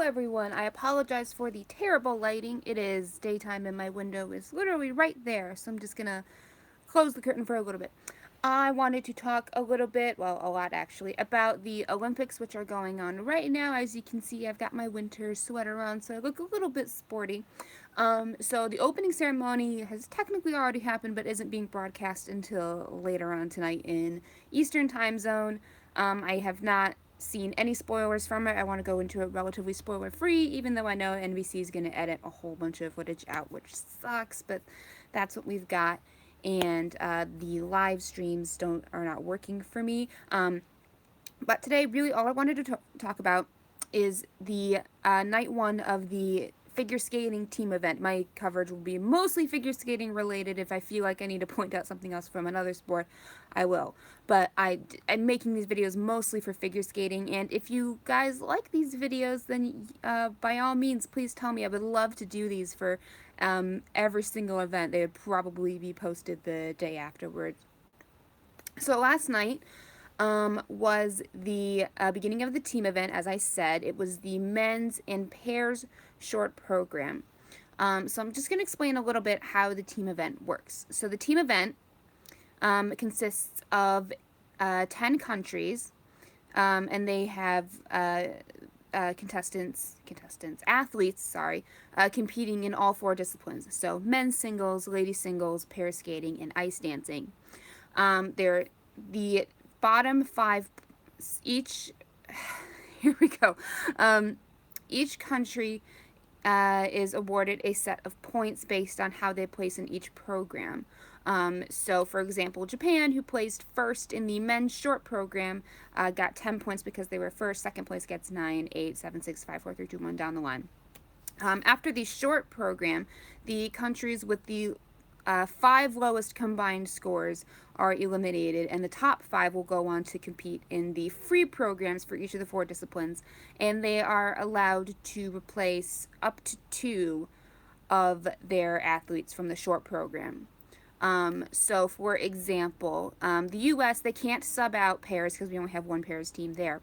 everyone. I apologize for the terrible lighting. It is daytime and my window is literally right there, so I'm just gonna close the curtain for a little bit. I wanted to talk a little bit, well, a lot actually, about the Olympics, which are going on right now. As you can see, I've got my winter sweater on, so I look a little bit sporty. So the opening ceremony has technically already happened, but isn't being broadcast until later on tonight in Eastern Time Zone. I have not seen any spoilers from it. I want to go into it relatively spoiler free, even though I know NBC is going to edit a whole bunch of footage out, which sucks, but that's what we've got. And the live streams are not working for me. But today, really, all I wanted to talk about is the night one of the figure skating team event. My coverage will be mostly figure skating related. If I feel like I need to point out something else from another sport, I will. But I'm making these videos mostly for figure skating. And if you guys like these videos, then by all means, please tell me. I would love to do these for every single event. They would probably be posted the day afterwards. So last night, was the beginning of the team event. As I said, it was the men's and pairs short program. So I'm just going to explain a little bit how the team event works. So the team event consists of 10 countries, and they have athletes, competing in all four disciplines. So men's singles, ladies singles, pair skating, and ice dancing. They're the bottom five each. Here we go. Each country is awarded a set of points based on how they place in each program. So, for example, Japan, who placed first in the men's short program, got 10 points because they were first. Second place gets 9, 8, 7, 6, 5, 4, 3, 2, 1 down the line. After the short program, the countries with the 5 lowest combined scores are eliminated, and the top 5 will go on to compete in the free programs for each of the 4 disciplines, and they are allowed to replace up to 2 of their athletes from the short program. So, for example, the U.S., they can't sub out pairs because we only have one pairs team there,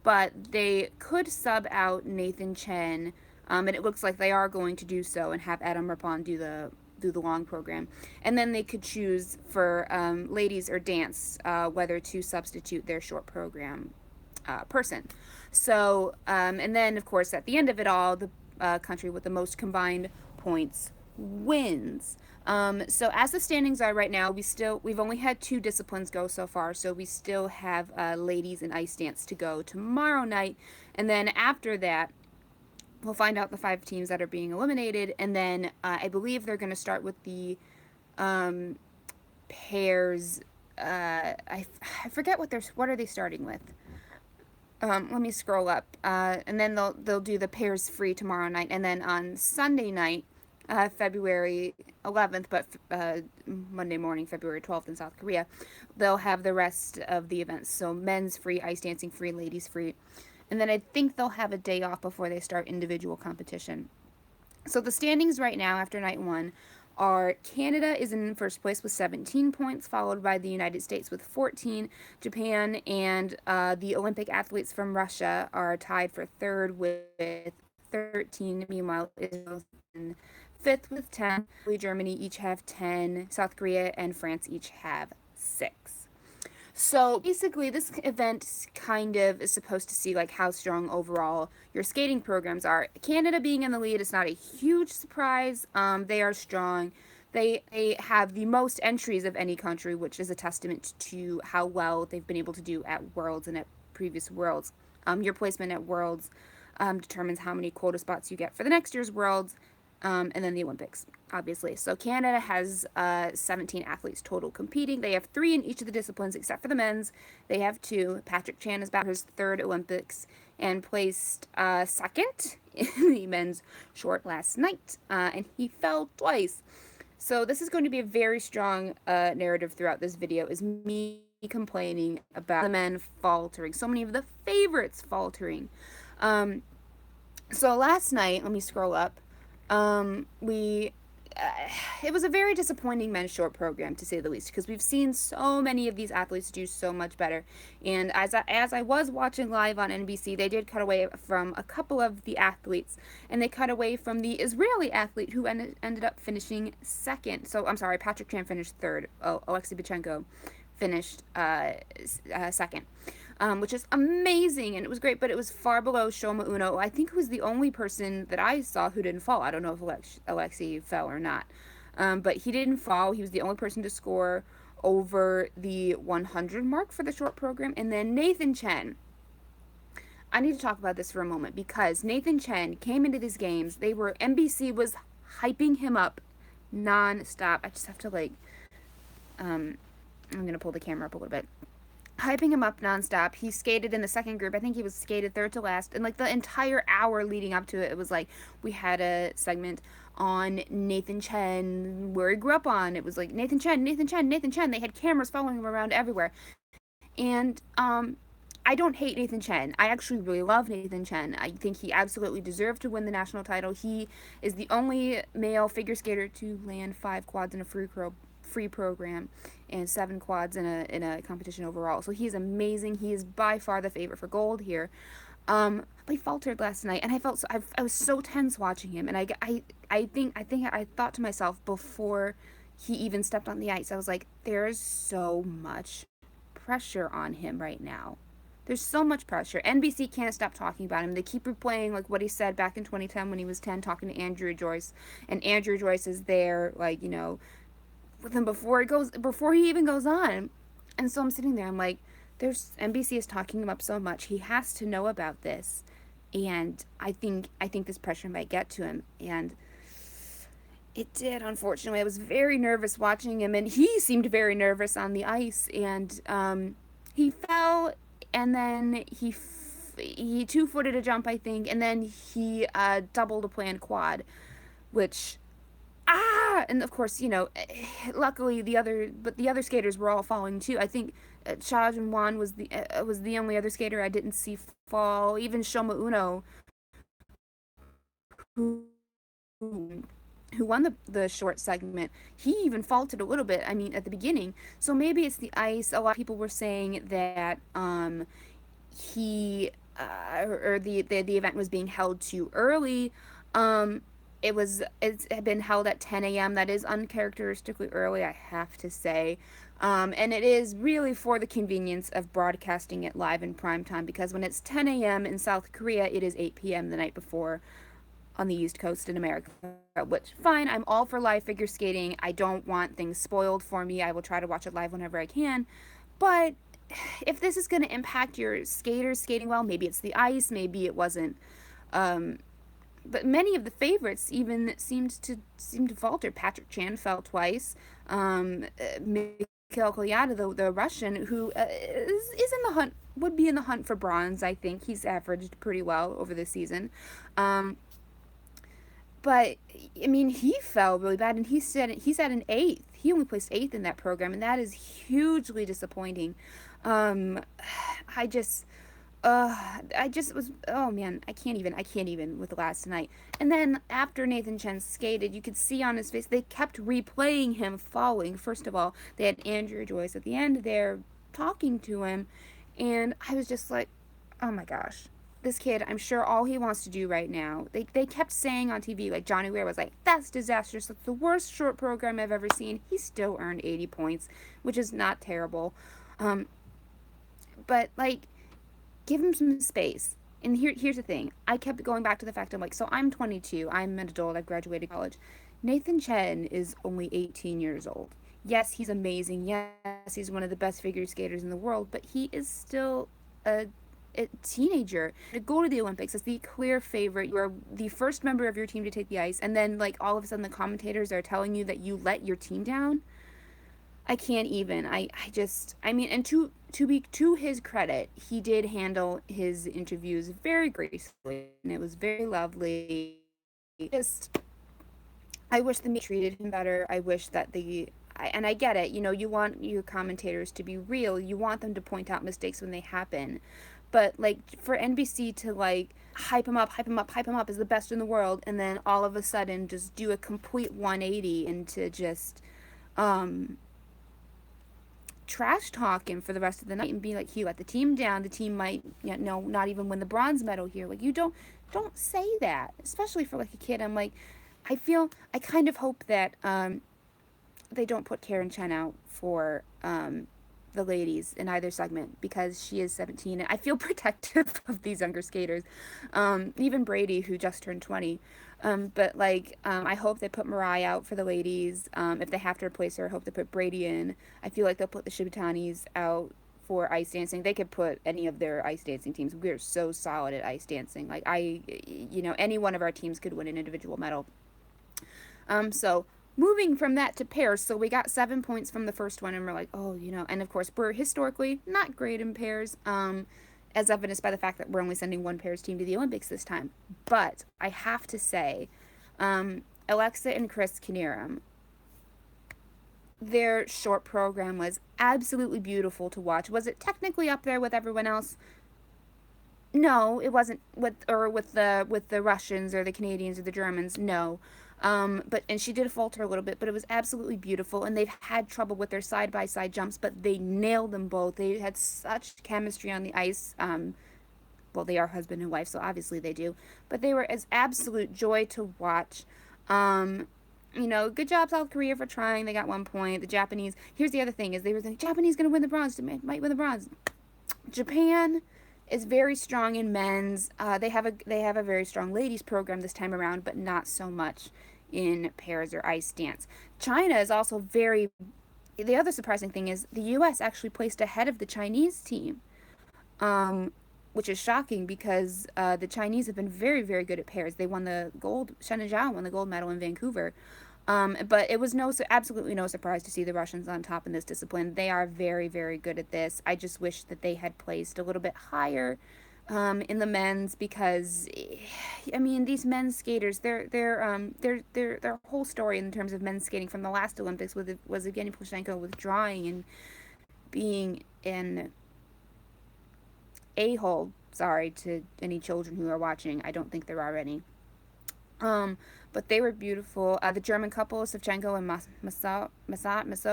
but they could sub out Nathan Chen, and it looks like they are going to do so and have Adam Rippon do the long program. And then they could choose for ladies or dance whether to substitute their short program person. So, and then, of course, at the end of it all, the country with the most combined points wins. So as the standings are right now, we've only had 2 disciplines go so far, so we still have ladies and ice dance to go tomorrow night, and then after that, we'll find out the 5 teams that are being eliminated, and then I believe they're going to start with the pairs. I forget what are they starting with. Let me scroll up, and then they'll do the pairs free tomorrow night, and then on Sunday night, February 11th, but Monday morning, February 12th in South Korea, they'll have the rest of the events. So men's free, ice dancing free, ladies free. And then I think they'll have a day off before they start individual competition. So the standings right now after night 1 are Canada is in first place with 17 points, followed by the United States with 14. Japan and the Olympic athletes from Russia are tied for third with 13. Meanwhile, Israel in fifth with 10. Germany each have 10. South Korea and France each have 6. So basically, this event kind of is supposed to see like how strong overall your skating programs are. Canada being in the lead is not a huge surprise. They are strong. They have the most entries of any country, which is a testament to how well they've been able to do at Worlds and at previous Worlds. Your placement at Worlds determines how many quota spots you get for the next year's Worlds, and then the Olympics, obviously. So Canada has 17 athletes total competing. They have 3 in each of the disciplines, except for the men's. They have 2. Patrick Chen is back for his 3rd Olympics and placed 2nd in the men's short last night, and he fell twice. So this is going to be a very strong narrative throughout this video, is me complaining about the men faltering. So many of the favorites faltering. So last night, let me scroll up. We it was a very disappointing men's short program, to say the least, because we've seen so many of these athletes do so much better. And as I was watching live on NBC, they did cut away from a couple of the athletes, and they cut away from the Israeli athlete who ended up finishing second. So I'm sorry, Patrick Chan finished third. Oh, Alexei Bachenko finished second. Which is amazing, and it was great, but it was far below Shoma Uno. I think it was the only person that I saw who didn't fall. I don't know if Alexei fell or not, but he didn't fall. He was the only person to score over the 100 mark for the short program. And then Nathan Chen. I need to talk about this for a moment because Nathan Chen came into these games. NBC was hyping him up non-stop. I just have to I'm gonna pull the camera up a little bit, hyping him up nonstop. He skated in the second group. I think he was skated third to last. And like the entire hour leading up to it, it was like we had a segment on Nathan Chen, where he grew up on. It was like Nathan Chen, Nathan Chen, Nathan Chen. They had cameras following him around everywhere. And I don't hate Nathan Chen. I actually really love Nathan Chen. I think he absolutely deserved to win the national title. He is the only male figure skater to land 5 quads in a free program and 7 quads in a competition overall. So he's amazing. He is by far the favorite for gold here. But he faltered last night, and I was so tense watching him. And I thought to myself before he even stepped on the ice, I was like, there's so much pressure on him right now. There's so much pressure. NBC can't stop talking about him. They keep replaying like what he said back in 2010 when he was 10, talking to Andrew Joyce, and Andrew Joyce is there, like, with him before he even goes on. And so I'm sitting there, I'm like, there's NBC is talking him up so much. He has to know about this. And I think this pressure might get to him. And it did, unfortunately. I was very nervous watching him, and he seemed very nervous on the ice. And he fell, and then he two-footed a jump, I think, and then he doubled a planned quad, which and of course, luckily the other skaters were all falling too. I think Cha Jun-wan was the only other skater I didn't see fall. Even Shoma Uno, who who won the short segment, he even faulted a little bit. I mean, at the beginning. So maybe it's the ice. A lot of people were saying that he or the event was being held too early. Um, it's had been held at 10 a.m. That is uncharacteristically early, I have to say. And it is really for the convenience of broadcasting it live in prime time, because when it's 10 a.m. in South Korea, it is 8 p.m. the night before on the East Coast in America. Which, fine, I'm all for live figure skating. I don't want things spoiled for me. I will try to watch it live whenever I can. But if this is going to impact your skaters skating well, maybe it's the ice, maybe it wasn't. Um, but many of the favorites even seemed to falter. Patrick Chan fell twice. Mikhail Kolyada, the Russian, who is in the hunt, would be in the hunt for bronze. I think he's averaged pretty well over the season. But I mean, he fell really bad, and he's at an eighth. He only placed eighth in that program, and that is hugely disappointing. Um, I just, I just was, oh man, I can't even with the last night. And then after Nathan Chen skated, you could see on his face, they kept replaying him falling. First of all, they had Andrew Joyce at the end there talking to him, and I was just like, oh my gosh, this kid, I'm sure all he wants to do right now, they kept saying on TV, like Johnny Weir was like, that's disastrous, that's the worst short program I've ever seen. He still earned 80 points, which is not terrible. Um, but like, give him some space. And here's the thing. I kept going back to the fact I'm like, so I'm 22. I'm an adult. I've graduated college. Nathan Chen is only 18 years old. Yes, he's amazing. Yes, he's one of the best figure skaters in the world, but he is still a teenager. To go to the Olympics as the clear favorite, you are the first member of your team to take the ice, and then like all of a sudden the commentators are telling you that you let your team down. I can't even. I mean, and to his credit, he did handle his interviews very gracefully, and it was very lovely. Just, I wish the media treated him better. I wish that and I get it, you want your commentators to be real. You want them to point out mistakes when they happen. But like for NBC to like hype him up, hype him up, hype him up as the best in the world, and then all of a sudden just do a complete 180 into just um, trash talk him for the rest of the night and be like, he let the team down. The team might, not even win the bronze medal here. Like, you don't say that, especially for like a kid. I'm like, I kind of hope that they don't put Karen Chen out for the ladies in either segment because she is 17 and I feel protective of these younger skaters. Even Brady, who just turned 20. But like, I hope they put Mariah out for the ladies. If they have to replace her, I hope they put Brady in. I feel like they'll put the Shibutanis out for ice dancing. They could put any of their ice dancing teams. We're so solid at ice dancing. Like any one of our teams could win an individual medal. So moving from that to pairs, so we got 7 points from the first one, and we're like, oh, and of course we're historically not great in pairs, as evidenced by the fact that we're only sending one pairs team to the Olympics this time. But I have to say, Alexa and Chris Knierems, their short program was absolutely beautiful to watch. Was it technically up there with everyone else? No, it wasn't with the Russians or the Canadians or the Germans. No, but and she did falter a little bit, but it was absolutely beautiful. And they've had trouble with their side by side jumps, but they nailed them both. They had such chemistry on the ice. Well, they are husband and wife, so obviously they do. But they were as absolute joy to watch. Good job South Korea for trying. They got 1 point. The Japanese. Here's the other thing: is they were thinking Japanese gonna win the bronze. They might win the bronze. Japan is very strong in men's. They have a very strong ladies program this time around, but not so much in pairs or ice dance. China is also very. The other surprising thing is the U.S. actually placed ahead of the Chinese team, which is shocking because the Chinese have been very, very good at pairs. They won the gold. Shen and Zhao won the gold medal in Vancouver. But it was absolutely no surprise to see the Russians on top in this discipline. They are very, very good at this. I just wish that they had placed a little bit higher in the men's because, I mean, these men's skaters, their whole story in terms of men's skating from the last Olympics was Evgeny Plushenko withdrawing and being an a-hole. Sorry to any children who are watching. I don't think there are any. But they were beautiful. The German couple, Savchenko and Maso,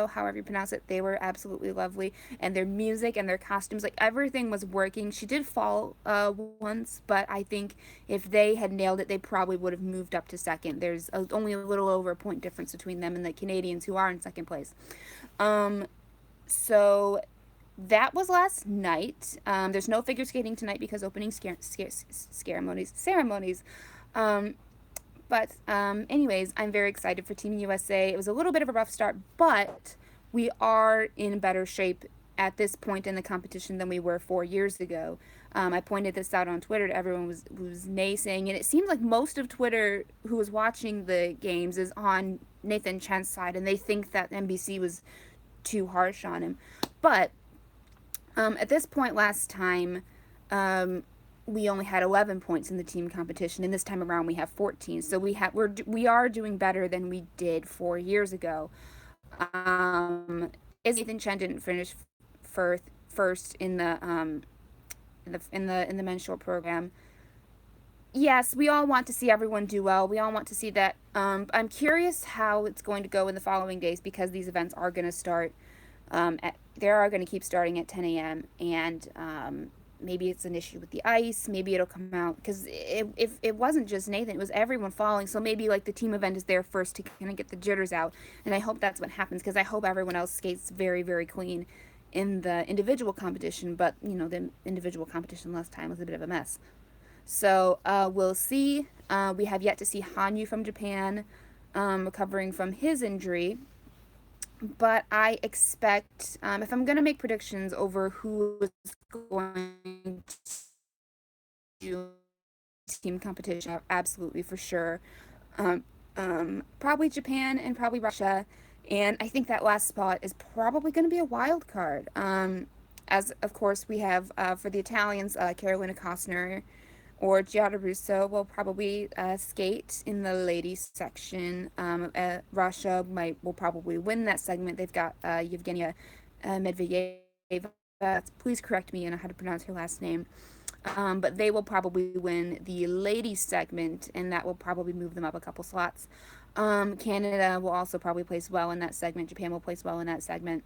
however you pronounce it, they were absolutely lovely. And their music and their costumes, like everything was working. She did fall once, but I think if they had nailed it, they probably would have moved up to second. There's only a little over a point difference between them and the Canadians who are in second place. So that was last night. There's no figure skating tonight because opening ceremonies. Anyways, I'm very excited for Team USA. It was a little bit of a rough start, but we are in better shape at this point in the competition than we were 4 years ago. I pointed this out on Twitter to everyone who was naysaying, and it seemed like most of Twitter who was watching the games is on Nathan Chen's side, and they think that NBC was too harsh on him. But at this point last time, we only had 11 points in the team competition, and this time around we have 14. So we are doing better than we did 4 years ago. Is Nathan Chen didn't finish first in the men's short program. Yes, we all want to see everyone do well. We all want to see that. I'm curious how it's going to go in the following days because these events are going to start. They are going to keep starting at 10 a.m. and maybe it's an issue with the ice. Maybe it'll come out because if it wasn't just Nathan, it was everyone falling. So maybe like the team event is there first to kind of get the jitters out. And I hope that's what happens because I hope everyone else skates very, very clean in the individual competition. But the individual competition last time was a bit of a mess. So we'll see. We have yet to see Hanyu from Japan recovering from his injury. But I expect, if I'm going to make predictions over who is going to team competition, absolutely for sure, probably Japan and probably Russia. And I think that last spot is probably going to be a wild card. As, of course, we have for the Italians, Carolina Costner or Giada Russo will probably skate in the ladies section. Russia will probably win that segment. They've got Yevgenia Medvedeva please correct me on how to pronounce her last name. But they will probably win the ladies segment, and that will probably move them up a couple slots. Canada will also probably place well in that segment. Japan will place well in that segment,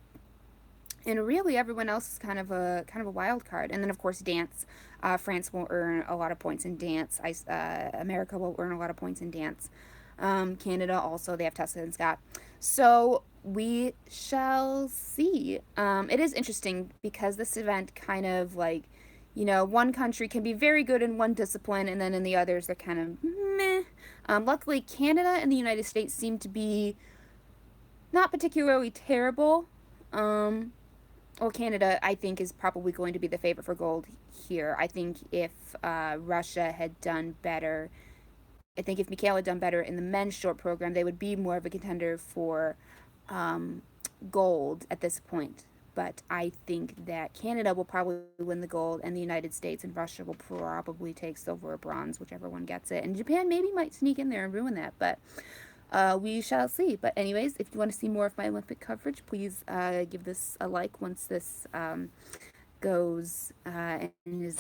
and really everyone else is kind of a wild card. And then of course dance, France will earn a lot of points in dance. America will earn a lot of points in dance. Canada also, they have Tessa and Scott. So we shall see. It is interesting because this event kind of like, one country can be very good in one discipline and then in the others they're kind of meh. Luckily, Canada and the United States seem to be not particularly terrible. Um, well, Canada, I think, is probably going to be the favorite for gold here. I think if Russia had done better, I think if Mikhail had done better in the men's short program, they would be more of a contender for um, gold at this point. But I think that Canada will probably win the gold, and the United States and Russia will probably take silver or bronze, whichever one gets it. And Japan maybe might sneak in there and ruin that, but we shall see. But anyways, if you want to see more of my Olympic coverage, please give this a like once this goes and is